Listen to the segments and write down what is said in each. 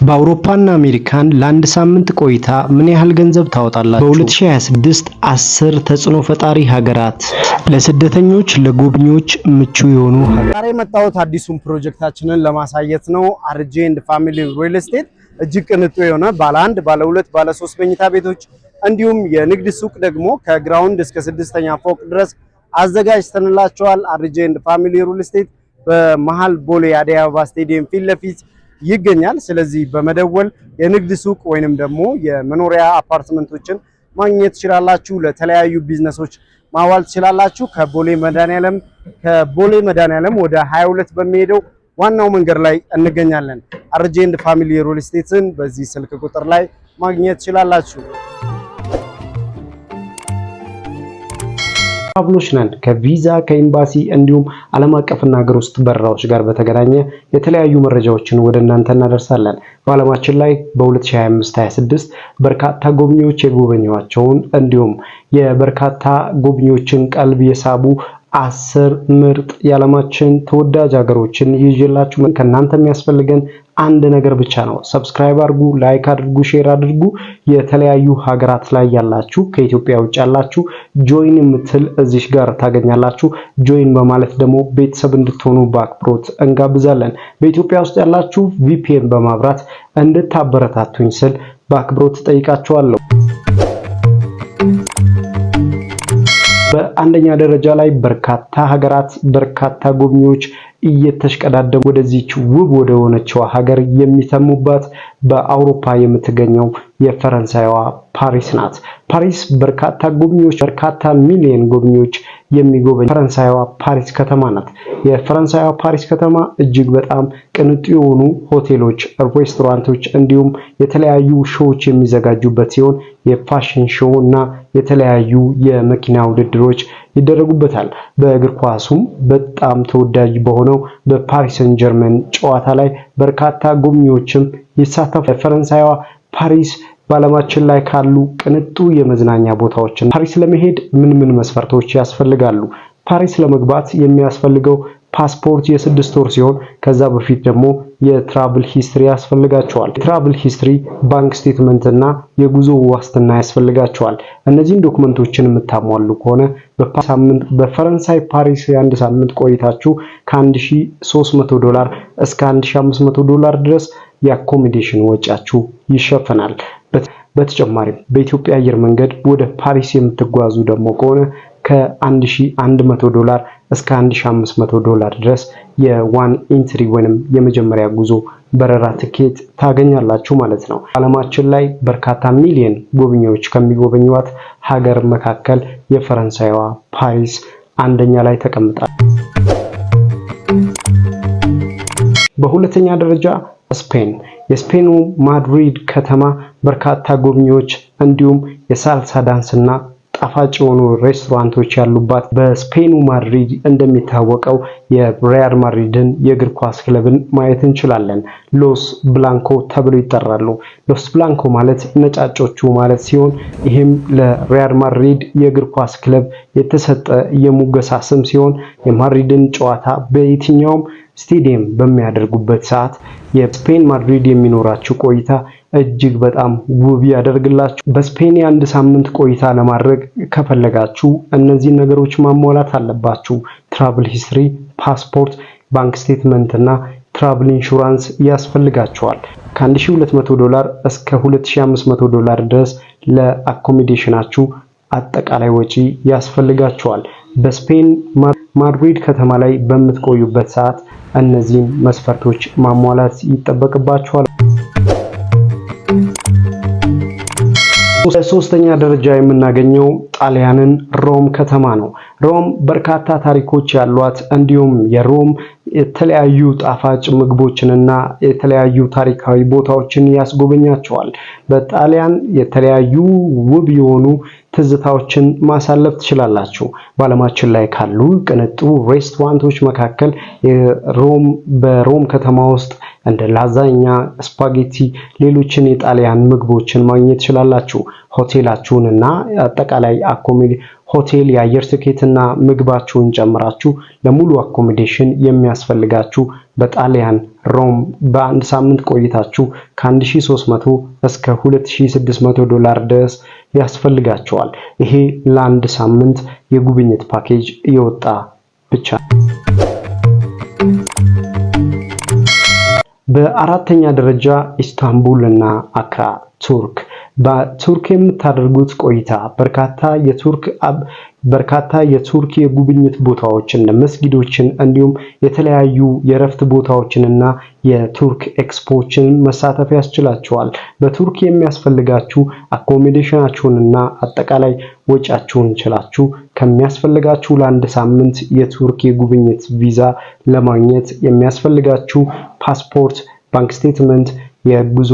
በአውሮፓና አሜሪካን ለአንድ ሳምንት ቆይታ ምን ያህል ገንዘብ ታወጣላችሁ? በ2026 10 ተጽዕኖ ፈጣሪ ሀገራት ለስደተኞች ለጎብኚዎች ምቹ የሆኑ ዛሬ የመጣሁት አዲሱን ፕሮጀክታችንን ለማሳየት ነው። አርጄ ኤንድ ፋሚሊ ሪል ስቴት እጅግ ቅንጡ የሆነ ባለ 1፣ ባለ 2፣ ባለ 3 መኝታ ቤቶች እንዲሁም የንግድ ሱቅ ደግሞ ከግራውንድ እስከ 6ኛ ፎቅ ድረስ አዘጋጅተንላቸዋል። አርጄ ኤንድ ፋሚሊ ሪል ስቴት በመሃል ቦሌ አዲስ አበባ ስቴዲየም ፊት ለፊት ይገኛል። ስለዚህ በመደወል የንግድ ሱቅ ወይንም ደግሞ የመኖሪያ አፓርትመንቶችን ማግኘት ትችላላችሁ። ለተለያዩ ቢዝነሶች ማዋል ትችላላችሁ። ከቦሌ መድኃኒዓለም ወደ 22 በሚሄደው ዋናው መንገድ ላይ እንገኛለን። አርጄ ኤንድ ፋሚሊ ሪል ስቴትን በዚህ ስልክ ቁጥር ላይ ማግኘት ትችላላችሁ። ትራቭሎች ነን። ከቪዛ ከኤምባሲ እንዲሁም ዓለም አቀፍና ሀገር ውስጥ በረራዎች ጋር በተገናኘ የተለያዩ መረጃዎችን ወደ እናንተ እናደርሳለን። በዓለማችን ላይ በ2025-26 በርካታ ጎብኚዎች የጎበኙዋቸውን እንዲሁም የበርካታ ጎብኚዎችን ቀልብ የሳቡ 10 ምርጥ የዓለማችን ተወዳጅ ሀገሮችን ይዤላችሁ ከእናንተ የሚያስፈልገን አንድ ነገር ብቻ ነው። ሰብስክራይብ አድርጉ፣ ላይክ አድርጉ፣ ሼር አድርጉ። የተለያዩ ሀገራት ላይ ያላችሁ ከኢትዮጵያ ውጭ ያላችሁ ጆይን የምትል እዚህ ጋር ታገኛላችሁ። ጆይን በማለት ደግሞ ቤተሰብ እንድትሆኑ በአክብሮት እንጋብዛለን። በኢትዮጵያ ውስጥ ያላችሁ ቪፒኤን በማብራት እንድታበረታቱኝ ስል በአክብሮት ጠይቃችኋለሁ። በአንደኛ ደረጃ ላይ በርካታ ሀገራት በርካታ ጎብኚዎች እየተሽቀዳደሙ ወደዚህች ውብ ወደ ሆነችው ሀገር የሚተሙባት በአውሮፓ የምትገኘው የፈረንሳይዋ ፓሪስ ናት። ፓሪስ በርካታ ጎብኚዎች በርካታ ሚሊዮን ጎብኚዎች የሚጎበኝ ፈረንሳይዋ ፓሪስ ከተማ ናት። የፈረንሳይዋ ፓሪስ ከተማ እጅግ በጣም ቅንጡ የሆኑ ሆቴሎች፣ ሬስቶራንቶች እንዲሁም የተለያዩ ሾዎች የሚዘጋጁበት ሲሆን የፋሽን ሾው እና የተለያዩ የመኪና ውድድሮች ይደረጉበታል። በእግር ኳሱም በጣም ተወዳጅ በሆነው በፓሪስ ሰን ጀርመን ጨዋታ ላይ በርካታ ጎብኚዎችም ይሳተፋሉ። ፈረንሳይዋ ፓሪስ በዓለማችን ላይ ካሉ ቅንጡ የመዝናኛ ቦታዎችን ፓሪስ ለመሄድ ምን መስፈርቶች ያስፈልጋሉ? ፓሪስ ለመግባት የሚያስፈልገው ፓስፖርት የ6 ወር ሲሆን ከዛ በፊት ደግሞ የትራቭል ሂስትሪ ያስፈልጋቸዋል። የትራቭል ሂስትሪ፣ ባንክ ስቴትመንት እና የጉዞ ዋስትና ያስፈልጋቸዋል። እነዚህን ዶክመንቶችን የምታሟሉ ከሆነ በፈረንሳይ ፓሪስ የአንድ ሳምንት ቆይታችሁ $1300 እስከ $1500 ድረስ የአኮሞዴሽን ወጪያችሁ ይሸፈናል። በተጨማሪም በኢትዮጵያ አየር መንገድ ወደ ፓሪስ የምትጓዙ ደግሞ ከሆነ ከ$1100 እስከ $1500 ድረስ የዋን ኢንትሪ ወይንም የመጀመሪያ ጉዞ በረራ ትኬት ታገኛላችሁ ማለት ነው። ዓለማችን ላይ በርካታ ሚሊዮን ጎብኚዎች ከሚጎበኙት ሀገር መካከል የፈረንሳይዋ ፓሪስ አንደኛ ላይ ተቀምጣለች። በሁለተኛ ደረጃ ስፔን። የስፔኑ ማድሪድ ከተማ በርካታ ጎብኚዎች እንዲሁም የሳልሳ ዳንስ እና ጣፋጭ የሆኑ ሬስቶራንቶች ያሉባት በስፔኑ ማድሪድ እንደሚታወቀው የሪያል ማድሪድን የእግር ኳስ ክለብን ማየት እንችላለን። ሎስ ብላንኮ ተብሎ ይጠራሉ። ሎስ ብላንኮ ማለት ነጫጮቹ ማለት ሲሆን ይህም ለሪያል ማድሪድ የእግር ኳስ ክለብ የተሰጠ የሙገሳ ስም ሲሆን የማድሪድን ጨዋታ በየትኛውም ስቴዲየም በሚያደርጉበት ሰዓት የስፔን ማድሪድ የሚኖራችሁ ቆይታ እጅግ በጣም ውብ ያደርግላችሁ። በስፔን የአንድ ሳምንት ቆይታ ለማድረግ ከፈለጋችሁ እነዚህ ነገሮች ማሟላት አለባችሁ። ትራቭል ሂስትሪ፣ ፓስፖርት፣ ባንክ ስቴትመንት እና ትራቭል ኢንሹራንስ ያስፈልጋችኋል። $1200 እስከ $2500 ድረስ ለአኮሞዴሽናችሁ አጠቃላይ ወጪ ያስፈልጋችኋል። በስፔን ማድሪድ ከተማ ላይ በምትቆዩበት ሰዓት እነዚህን መስፈርቶች ማሟላት ይጠበቅባችኋል። በሶስተኛ ደረጃ የምናገኘው ጣሊያንን ሮም ከተማ ነው። ሮም በርካታ ታሪኮች ያሏት እንዲሁም የሮም የተለያዩ ጣፋጭ ምግቦችንና የተለያዩ ታሪካዊ ቦታዎችን ያስጎበኛቸዋል። በጣሊያን የተለያዩ ውብ የሆኑ ትዝታዎችን ማሳለፍ ትችላላችሁ። በዓለማችን ላይ ካሉ ቅንጡ ሬስቶራንቶች መካከል በሮም ከተማ ውስጥ እንደ ላዛኛ፣ ስፓጌቲ፣ ሌሎችን የጣሊያን ምግቦችን ማግኘት ትችላላችሁ። ሆቴላችሁንና አጠቃላይ ሆቴል የአየር ትኬትና ምግባችሁን ጨምራችሁ ለሙሉ አኮሞዴሽን የሚያስፈልጋችሁ በጣሊያን ሮም በአንድ ሳምንት ቆይታችሁ ከ1300 እስከ $2600 ድረስ ያስፈልጋቸዋል። ይሄ ለአንድ ሳምንት የጉብኝት ፓኬጅ የወጣ ብቻ። በአራተኛ ደረጃ ኢስታንቡል እና አክራ ቱርክ። በቱርክ የምታደርጉት ቆይታ በርካታ የቱርክ የጉብኝት ቦታዎች እንደ መስጊዶችን እንዲሁም የተለያዩ የረፍት ቦታዎችንና የቱርክ ኤክስፖችን መሳተፍ ያስችላችኋል። በቱርክ የሚያስፈልጋችሁ አኮሞዴሽናችሁንና አጠቃላይ ወጪያችሁን ችላችሁ ከሚያስፈልጋችሁ ለአንድ ሳምንት የቱርክ የጉብኝት ቪዛ ለማግኘት የሚያስፈልጋችሁ ፓስፖርት፣ ባንክ ስቴትመንት፣ የጉዞ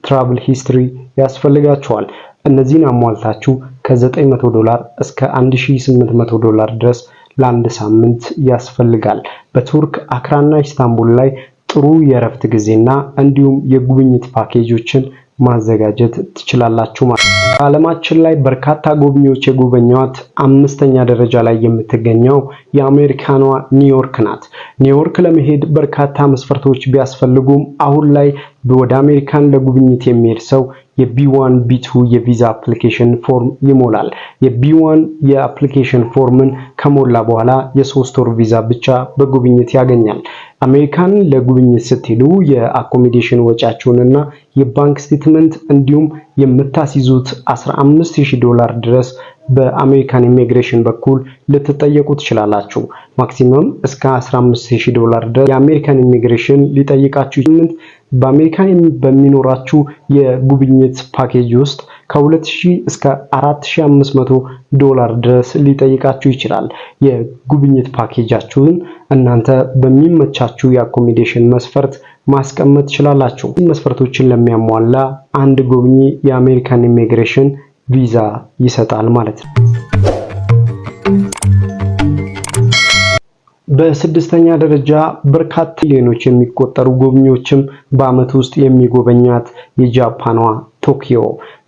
ትራቭል ሂስትሪ ያስፈልጋችኋል። እነዚህን አሟልታችሁ ከ$900 እስከ $1800 ድረስ ለአንድ ሳምንት ያስፈልጋል። በቱርክ አክራና ኢስታንቡል ላይ ጥሩ የረፍት ጊዜና እንዲሁም የጉብኝት ፓኬጆችን ማዘጋጀት ትችላላችሁ ማለት ነው። በዓለማችን ላይ በርካታ ጎብኚዎች የጎበኟት አምስተኛ ደረጃ ላይ የምትገኘው የአሜሪካኗ ኒውዮርክ ናት። ኒውዮርክ ለመሄድ በርካታ መስፈርቶች ቢያስፈልጉም አሁን ላይ ወደ አሜሪካን ለጉብኝት የሚሄድ ሰው የቢ1 ቢ2 የቪዛ አፕሊኬሽን ፎርም ይሞላል። የቢ1 የአፕሊኬሽን ፎርምን ከሞላ በኋላ የ3 ወር ቪዛ ብቻ በጉብኝት ያገኛል። አሜሪካን ለጉብኝት ስትሄዱ የአኮሞዴሽን ወጪያችሁንና የባንክ ስቴትመንት እንዲሁም የምታስይዙት $15,000 ድረስ በአሜሪካን ኢሚግሬሽን በኩል ልትጠየቁ ትችላላችሁ። ማክሲመም እስከ $15,000 ድረስ የአሜሪካን ኢሚግሬሽን ሊጠይቃችሁ ይችላል። በአሜሪካን በሚኖራችሁ የጉብኝት ፓኬጅ ውስጥ ከ2,000 እስከ $4,500 ድረስ ሊጠይቃችሁ ይችላል። የጉብኝት ፓኬጃችሁን እናንተ በሚመቻችሁ የአኮሞዴሽን መስፈርት ማስቀመጥ ትችላላችሁ። መስፈርቶችን ለሚያሟላ አንድ ጎብኚ የአሜሪካን ኢሚግሬሽን ቪዛ ይሰጣል ማለት ነው። በስድስተኛ ደረጃ በርካታ ሚሊዮኖች የሚቆጠሩ ጎብኚዎችም በአመት ውስጥ የሚጎበኛት የጃፓኗ ቶኪዮ።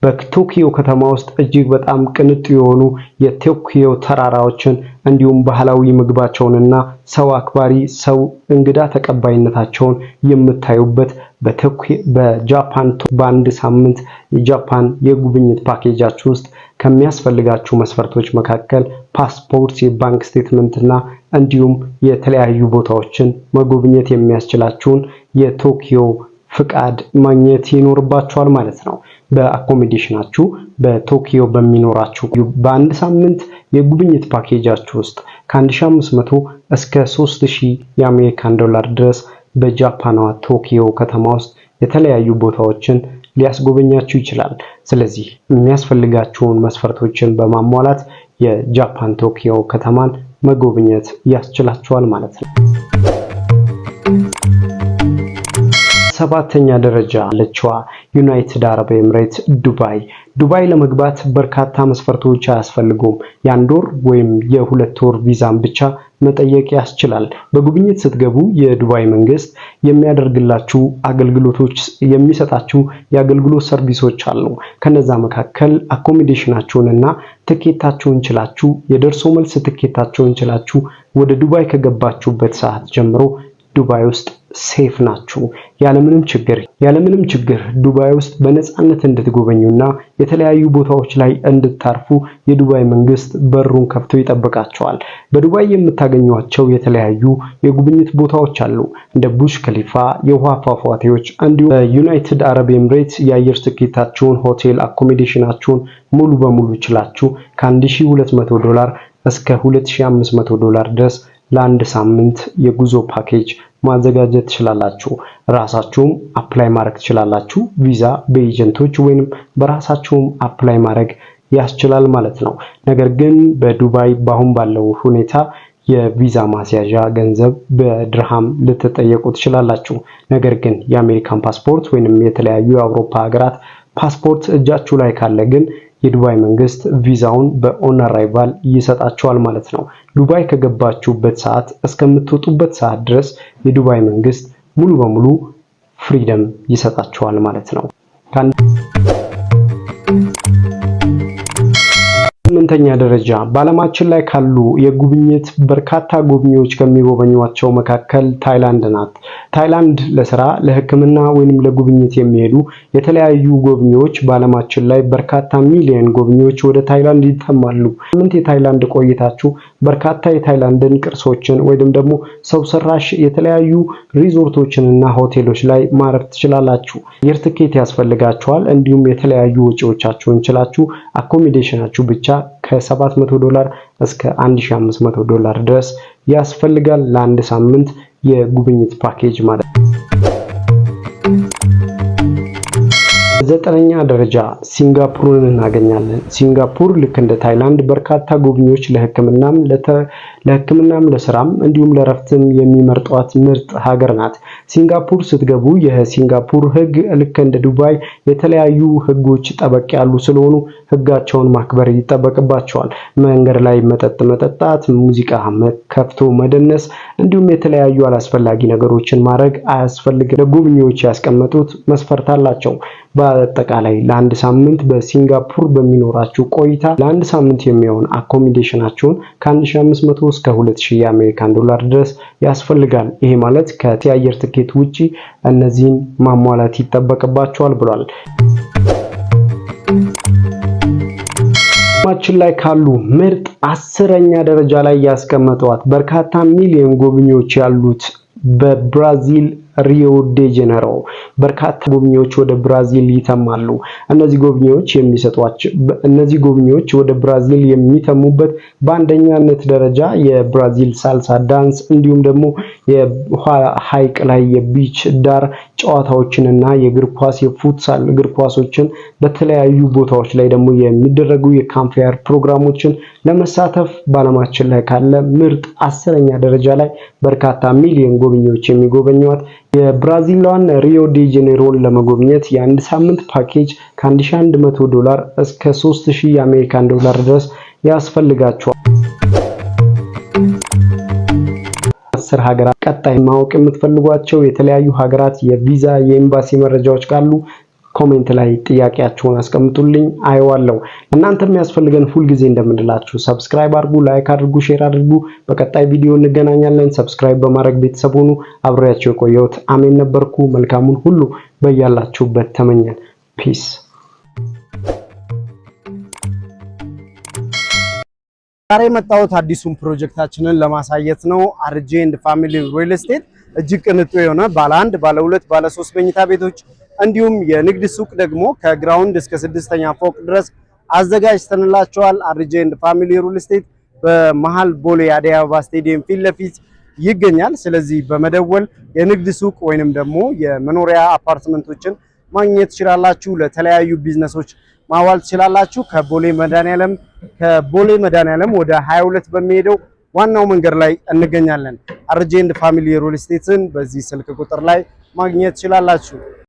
በቶኪዮ ከተማ ውስጥ እጅግ በጣም ቅንጡ የሆኑ የቶኪዮ ተራራዎችን እንዲሁም ባህላዊ ምግባቸውንና ሰው አክባሪ እንግዳ ተቀባይነታቸውን የምታዩበት በጃፓን በአንድ ሳምንት የጃፓን የጉብኝት ፓኬጃችሁ ውስጥ ከሚያስፈልጋችሁ መስፈርቶች መካከል ፓስፖርት፣ የባንክ ስቴትመንት እና እንዲሁም የተለያዩ ቦታዎችን መጎብኘት የሚያስችላችሁን የቶኪዮ ፍቃድ ማግኘት ይኖርባችኋል ማለት ነው። በአኮሞዴሽናችሁ በቶኪዮ በሚኖራችሁ በአንድ ሳምንት የጉብኝት ፓኬጃችሁ ውስጥ ከ1500 እስከ 3000 የአሜሪካን ዶላር ድረስ በጃፓኗ ቶኪዮ ከተማ ውስጥ የተለያዩ ቦታዎችን ሊያስጎበኛችሁ ይችላል። ስለዚህ የሚያስፈልጋችሁን መስፈርቶችን በማሟላት የጃፓን ቶኪዮ ከተማን መጎብኘት ያስችላችኋል ማለት ነው። ሰባተኛ ደረጃ ያለችዋ ዩናይትድ አረብ ኤምሬት ዱባይ ለመግባት በርካታ መስፈርቶች አያስፈልጉም። የአንድ ወር ወይም የ2 ወር ቪዛን ብቻ መጠየቅ ያስችላል። በጉብኝት ስትገቡ የዱባይ መንግስት የሚያደርግላችሁ አገልግሎቶች የሚሰጣችሁ የአገልግሎት ሰርቪሶች አሉ። ከነዛ መካከል አኮሞዴሽናችሁንና ትኬታችሁን ችላችሁ የደርሶ መልስ ትኬታችሁን ችላችሁ ወደ ዱባይ ከገባችሁበት ሰዓት ጀምሮ ዱባይ ውስጥ ሴፍ ናችሁ። ያለምንም ችግር ዱባይ ውስጥ በነፃነት እንድትጎበኙና የተለያዩ ቦታዎች ላይ እንድታርፉ የዱባይ መንግስት በሩን ከፍቶ ይጠብቃቸዋል። በዱባይ የምታገኟቸው የተለያዩ የጉብኝት ቦታዎች አሉ። እንደ ቡርጅ ከሊፋ፣ የውሃ ፏፏቴዎች እንዲሁም በዩናይትድ አረብ ኤምሬት የአየር ትኬታችሁን፣ ሆቴል አኮሞዴሽናችሁን ሙሉ በሙሉ ችላችሁ ከ$1,200 እስከ $2,500 ድረስ ለአንድ ሳምንት የጉዞ ፓኬጅ ማዘጋጀት ትችላላችሁ። ራሳችሁም አፕላይ ማድረግ ትችላላችሁ። ቪዛ በኤጀንቶች ወይንም በራሳችሁም አፕላይ ማድረግ ያስችላል ማለት ነው። ነገር ግን በዱባይ ባሁን ባለው ሁኔታ የቪዛ ማስያዣ ገንዘብ በድርሃም ልትጠየቁ ትችላላችሁ። ነገር ግን የአሜሪካን ፓስፖርት ወይንም የተለያዩ የአውሮፓ ሀገራት ፓስፖርት እጃችሁ ላይ ካለ ግን የዱባይ መንግስት ቪዛውን በኦን አራይቫል ይሰጣችኋል ማለት ነው። ዱባይ ከገባችሁበት ሰዓት እስከምትወጡበት ሰዓት ድረስ የዱባይ መንግስት ሙሉ በሙሉ ፍሪደም ይሰጣችኋል ማለት ነው። 8ኛ ደረጃ በዓለማችን ላይ ካሉ የጉብኝት በርካታ ጎብኚዎች ከሚጎበኟቸው መካከል ታይላንድ ናት። ታይላንድ ለስራ፣ ለሕክምና ወይንም ለጉብኝት የሚሄዱ የተለያዩ ጎብኚዎች በዓለማችን ላይ በርካታ ሚሊዮን ጎብኚዎች ወደ ታይላንድ ይተማሉ። የታይላንድ ቆይታችሁ በርካታ የታይላንድን ቅርሶችን ወይንም ደግሞ ሰው ሰራሽ የተለያዩ ሪዞርቶችንና ሆቴሎች ላይ ማረፍ ትችላላችሁ። አየር ትኬት ያስፈልጋችኋል። እንዲሁም የተለያዩ ወጪዎቻችሁን ችላችሁ አኮሞዴሽናችሁ ብቻ ከ$700 እስከ $1500 ድረስ ያስፈልጋል ለአንድ ሳምንት የጉብኝት ፓኬጅ ማለት ነው። 9ኛ ደረጃ ሲንጋፖርን እናገኛለን። ሲንጋፖር ልክ እንደ ታይላንድ በርካታ ጎብኚዎች ለሕክምናም ለስራም እንዲሁም ለረፍትም የሚመርጧት ምርጥ ሀገር ናት። ሲንጋፖር ስትገቡ የሲንጋፖር ሕግ ልክ እንደ ዱባይ የተለያዩ ሕጎች ጠበቅ ያሉ ስለሆኑ ሕጋቸውን ማክበር ይጠበቅባቸዋል። መንገድ ላይ መጠጥ መጠጣት፣ ሙዚቃ ከፍቶ መደነስ እንዲሁም የተለያዩ አላስፈላጊ ነገሮችን ማድረግ አያስፈልግም። ለጎብኚዎች ያስቀመጡት መስፈርት አላቸው። በአጠቃላይ ለአንድ ሳምንት በሲንጋፖር በሚኖራችሁ ቆይታ ለአንድ ሳምንት የሚሆን አኮሞዴሽናችሁን ከ1500 እስከ 2000 የአሜሪካን ዶላር ድረስ ያስፈልጋል። ይሄ ማለት ከአየር ትኬት ውጪ እነዚህን ማሟላት ይጠበቅባቸዋል ብሏል። ዓለማችን ላይ ካሉ ምርጥ 10ኛ ደረጃ ላይ ያስቀመጧት በርካታ ሚሊዮን ጎብኚዎች ያሉት በብራዚል ሪዮ ዴ ጄኔሮ በርካታ ጎብኚዎች ወደ ብራዚል ይተማሉ። እነዚህ ጎብኚዎች ወደ ብራዚል የሚተሙበት በአንደኛነት ደረጃ የብራዚል ሳልሳ ዳንስ እንዲሁም ደግሞ የሐይቅ ላይ የቢች ዳር ጨዋታዎችንና የእግር ኳስ የፉትሳል እግር ኳሶችን በተለያዩ ቦታዎች ላይ ደግሞ የሚደረጉ የካምፕፋየር ፕሮግራሞችን ለመሳተፍ በዓለማችን ላይ ካለ ምርጥ 10ኛ ደረጃ ላይ በርካታ ሚሊዮን ጎብኚዎች የሚጎበኟት የብራዚሏን ሪዮ ዴ ጄኔሮን ለመጎብኘት የአንድ ሳምንት ፓኬጅ ከ$1100 እስከ $3000 የአሜሪካን ዶላር ድረስ ያስፈልጋቸዋል። 10 ሀገራት ቀጣይ ማወቅ የምትፈልጓቸው የተለያዩ ሀገራት የቪዛ የኤምባሲ መረጃዎች ካሉ ኮሜንት ላይ ጥያቄያችሁን አስቀምጡልኝ፣ አየዋለሁ። እናንተ የሚያስፈልገን ሁልጊዜ እንደምንላችሁ ሰብስክራይብ አድርጉ፣ ላይክ አድርጉ፣ ሼር አድርጉ። በቀጣይ ቪዲዮ እንገናኛለን። ሰብስክራይብ በማድረግ ቤተሰብ ሁኑ። አብሬያችሁ የቆየሁት አሜን ነበርኩ። መልካሙን ሁሉ በያላችሁበት ተመኘን። ፒስ። ዛሬ የመጣሁት አዲሱን ፕሮጀክታችንን ለማሳየት ነው። አርጄ ኤንድ ፋሚሊ ሪል ስቴት እጅግ ቅንጡ የሆነ ባለ 1፣ ባለ 2፣ ባለ 3 መኝታ ቤቶች እንዲሁም የንግድ ሱቅ ደግሞ ከግራውንድ እስከ 6ኛ ፎቅ ድረስ አዘጋጅተንላቸዋል። አርጄ ኤንድ ፋሚሊ ሪል ስቴት በመሃል ቦሌ አዲስ አበባ ስቴዲየም ፊት ለፊት ይገኛል። ስለዚህ በመደወል የንግድ ሱቅ ወይንም ደግሞ የመኖሪያ አፓርትመንቶችን ማግኘት ትችላላችሁ። ለተለያዩ ቢዝነሶች ማዋል ትችላላችሁ። ከቦሌ መድኃኒዓለም ወደ 22 በሚሄደው ዋናው መንገድ ላይ እንገኛለን። አርጄ ኤንድ ፋሚሊ ሪል ስቴትን በዚህ ስልክ ቁጥር ላይ ማግኘት ትችላላችሁ።